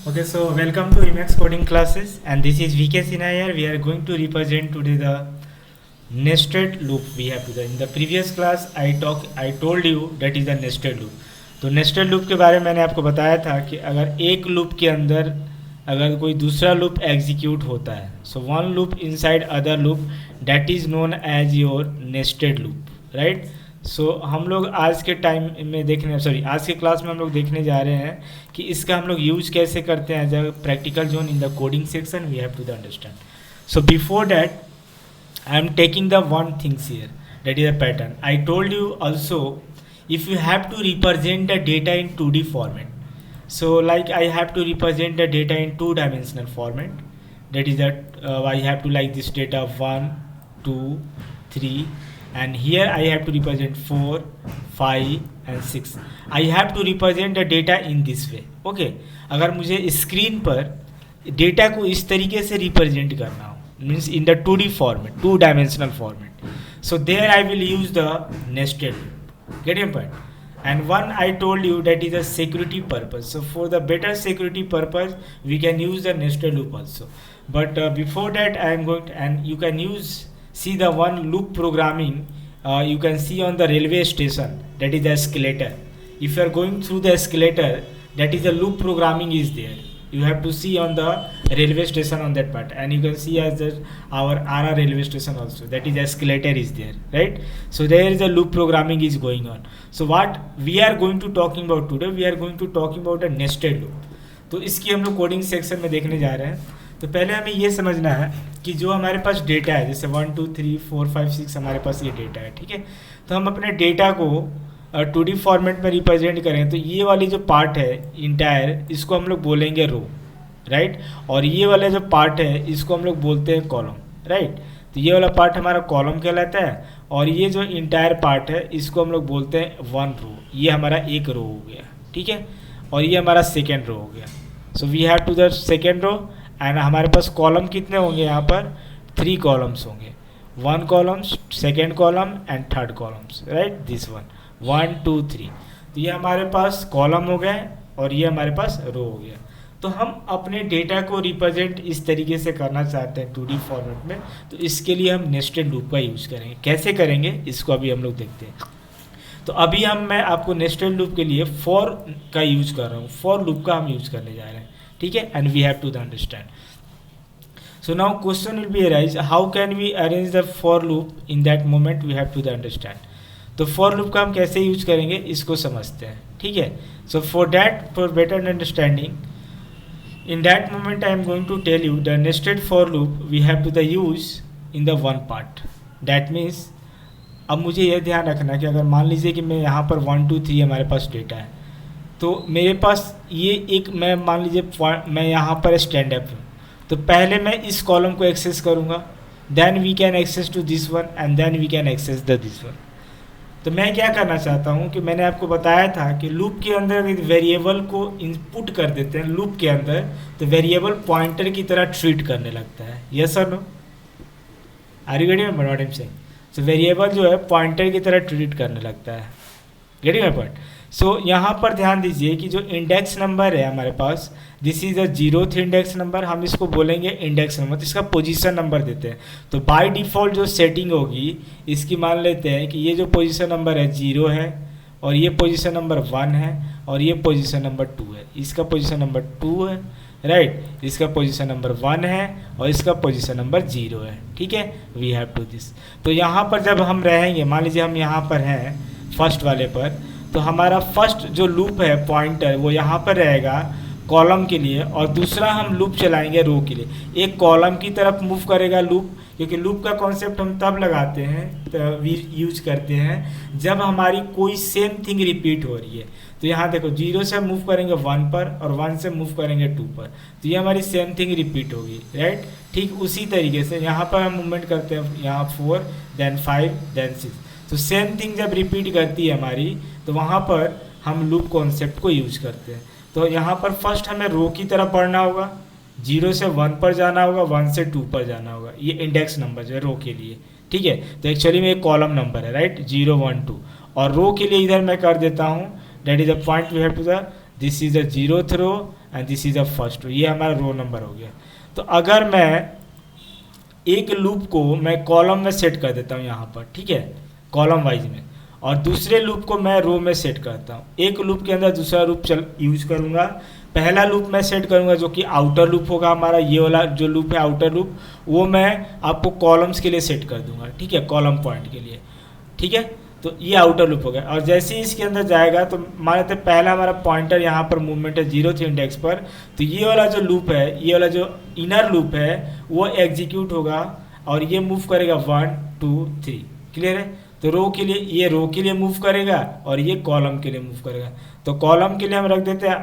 Okay, so welcome to Emacs coding classes, and this is VK Sinha here. We are going to represent today the nested loop we have to the. In the previous class, I told you that is a nested loop. तो nested loop के बारे में मैंने आपको बताया था कि अगर एक loop के अंदर अगर कोई दूसरा loop execute होता है, so one loop inside other loop, that is known as your nested loop, right? सो हम लोग आज के टाइम में आज के क्लास में हम लोग देखने जा रहे हैं कि इसका हम लोग यूज कैसे करते हैं as a practical zone in the coding section we have to the understand. So before that I am taking the one things here, that is a pattern. I told you also, if you have to represent the data in 2D format, so like I have to represent the data in two-dimensional format, that is that I have to like this data 1 2 3, and here I have to represent 4 5 and 6. I have to represent the data in this way. Okay, अगर मुझे screen पर data को इस तरीके से represent करना हो, means in the 2D format, two dimensional format, so there I will use the nested loop. Get your point? And one I told you that is a security purpose, so for the better security purpose we can use the nested loop also. But before that I am going to, and you can see the one loop programming you can see on the railway station, that is the escalator. If you are going through the escalator, that is the loop programming is there. You have to see on the railway station on that part, and you can see as the our RR railway station also, that is escalator is there, right? So there is a loop programming is going on. So what we are going to talking about today, we are going to talking about a nested loop. तो इसकी हम लोग coding section में देखने जा रहे हैं. तो पहले हमें ये समझना है कि जो हमारे पास डेटा है, जैसे 1 2 3 4 5 6 हमारे पास ये डेटा है, ठीक है. तो हम अपने डेटा को 2D फॉर्मेट में रिप्रेजेंट करें तो ये वाली जो पार्ट है इंटायर, इसको हम लोग बोलेंगे रो, राइट. और ये वाला जो पार्ट है इसको हम लोग बोलते हैं कॉलम, राइट. तो ये वाला पार्ट हमारा कॉलम कहलाता है, और ये जो इंटायर पार्ट है इसको हम लोग बोलते हैं वन रो. ये हमारा एक रो हो गया, ठीक है. और ये हमारा सेकेंड रो हो गया. So we have to the second row, and हमारे पास कॉलम कितने होंगे यहाँ पर? 3 कॉलम्स होंगे. 1 columns, second column and third columns, right. This 1 2 3. तो ये हमारे पास कॉलम हो गए और ये हमारे पास रो हो गया. तो हम अपने डेटा को रिप्रेजेंट इस तरीके से करना चाहते हैं 2D फॉर्मेट में, तो इसके लिए हम नेस्टेड लूप का यूज़ करेंगे. कैसे करेंगे इसको अभी हम लोग देखते हैं. तो अभी मैं आपको नेस्टेड लूप के लिए फॉर का यूज़ कर रहा हूँ. फॉर लूप का हम यूज़ करने जा रहे हैं, ठीक है. And we have to understand. So now question will be arise, how can we arrange the for loop in that moment? We have to understand. तो for loop का हम कैसे यूज करेंगे इसको समझते हैं, ठीक है. So for that, for better understanding, in that moment I am going to tell you the nested for loop we have to the use in the one part. That means अब मुझे यह ध्यान रखना कि अगर मान लीजिए कि मैं यहाँ पर 1 2 3 हमारे पास डेटा है, तो मेरे पास ये एक, मैं मान लीजिए मैं यहाँ पर स्टैंड अप हूँ, तो पहले मैं इस कॉलम को एक्सेस करूँगा, then we can access to this one, and then we can access the this one. तो मैं क्या करना चाहता हूँ कि मैंने आपको बताया था कि लूप के अंदर वेरिएबल को इनपुट कर देते हैं लूप के अंदर, तो वेरिएबल पॉइंटर की तरह ट्रीट करने लगता है. यस और no? Are you getting what I am saying? So variable जो है पॉइंटर की तरह ट्रीट करने लगता है. Getting my point? सो यहाँ पर ध्यान दीजिए कि जो इंडेक्स नंबर है हमारे पास, this is a 0th index number, हम इसको बोलेंगे इंडेक्स नंबर, तो इसका पोजीशन नंबर देते हैं. तो बाय डिफ़ॉल्ट जो सेटिंग होगी इसकी मान लेते हैं कि ये जो पोजीशन नंबर है 0 है, और ये पोजीशन नंबर 1 है, और ये पोजीशन नंबर 2 है. इसका पोजीशन नंबर 2 है, राइट. इसका पोजीशन नंबर 1 है, और इसका पोजीशन नंबर 0 है, ठीक है. We have to this. तो यहाँ पर जब हम रहेंगे, मान लीजिए हम यहाँ पर हैं फर्स्ट वाले पर, तो हमारा फर्स्ट जो लूप है पॉइंटर वो यहाँ पर रहेगा कॉलम के लिए, और दूसरा हम लूप चलाएंगे रो के लिए. एक कॉलम की तरफ मूव करेगा लूप, क्योंकि लूप का कॉन्सेप्ट हम तब लगाते हैं, तो यूज करते हैं जब हमारी कोई सेम थिंग रिपीट हो रही है. तो यहाँ देखो 0 से मूव करेंगे 1 पर, और 1 से मूव करेंगे 2 पर, तो ये हमारी सेम थिंग रिपीट होगी, राइट. ठीक उसी तरीके से यहाँ पर हम मूवमेंट करते हैं, यहाँ 4 देन 5 देन 6. तो सेम थिंग जब रिपीट करती है हमारी, तो वहाँ पर हम लूप कॉन्सेप्ट को यूज करते हैं. तो यहाँ पर फर्स्ट हमें रो की तरफ बढ़ना होगा, 0 से 1 पर जाना होगा, 1 से 2 पर जाना होगा. ये इंडेक्स नंबर जो है रो के लिए, ठीक है. तो एक्चुअली में एक कॉलम नंबर है, राइट, 0 1 2. और रो के लिए इधर मैं कर देता हूँ, that is a point we have to the, this is the 0th row and this is the first row, ये हमारा रो नंबर हो गया। तो अगर मैं एक लूप को मैं कॉलम में सेट कर देता हूँ यहाँ पर, ठीक है, कॉलम वाइज में, और दूसरे लूप को मैं रो में सेट करता हूँ, एक लूप के अंदर दूसरा लूप यूज करूँगा। पहला लूप मैं सेट करूँगा जो कि आउटर लूप होगा हमारा, ये वाला जो लूप है आउटर लूप, वो मैं आपको कॉलम्स के लिए सेट कर दूंगा, ठीक है, कॉलम पॉइंट के लिए, ठीक है। तो ये आउटर लूप हो गया, और जैसे ही इसके अंदर जाएगा तो मान लेते हैं पहला हमारा पॉइंटर यहाँ पर मूवमेंट है 0 इंडेक्स पर, तो ये वाला जो लूप है, ये वाला जो इनर लूप है वो एग्जीक्यूट होगा और ये मूव करेगा 1 2 3, क्लियर है। तो रो के लिए, ये रो के लिए मूव करेगा और ये कॉलम के लिए मूव करेगा। तो कॉलम के लिए हम रख देते हैं,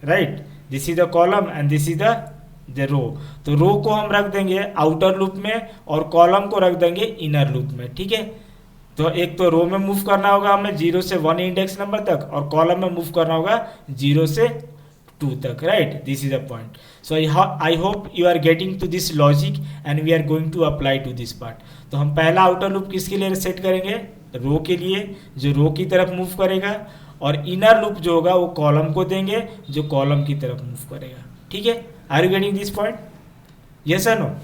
right, this is the column and this is the row. तो रो को हम रख देंगे आउटर लूप में और कॉलम को रख देंगे इनर लूप में, ठीक है। तो एक तो रो में मूव करना होगा हमें 0 से 1 इंडेक्स नंबर तक, और कॉलम में मूव करना होगा 0 से 2 तक, right, this is a point. So I hope you are getting to this logic and we are going to apply to this part. तो हम पहला आउटर लूप किसके लिए सेट करेंगे, रो के लिए, जो रो की तरफ मूव करेगा, और इनर लूप जो होगा वो कॉलम को देंगे जो कॉलम की तरफ मूव करेगा, ठीक है। Are you getting this point, yes और no?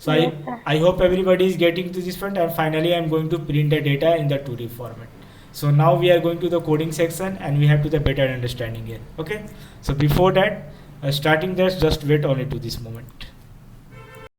So Yes, sir. I hope everybody is getting to this point, and finally I am going to print the data in the 2D format. So now we are going to the coding section and we have to the better understanding here. Okay. So before that, starting this, just wait only to this moment.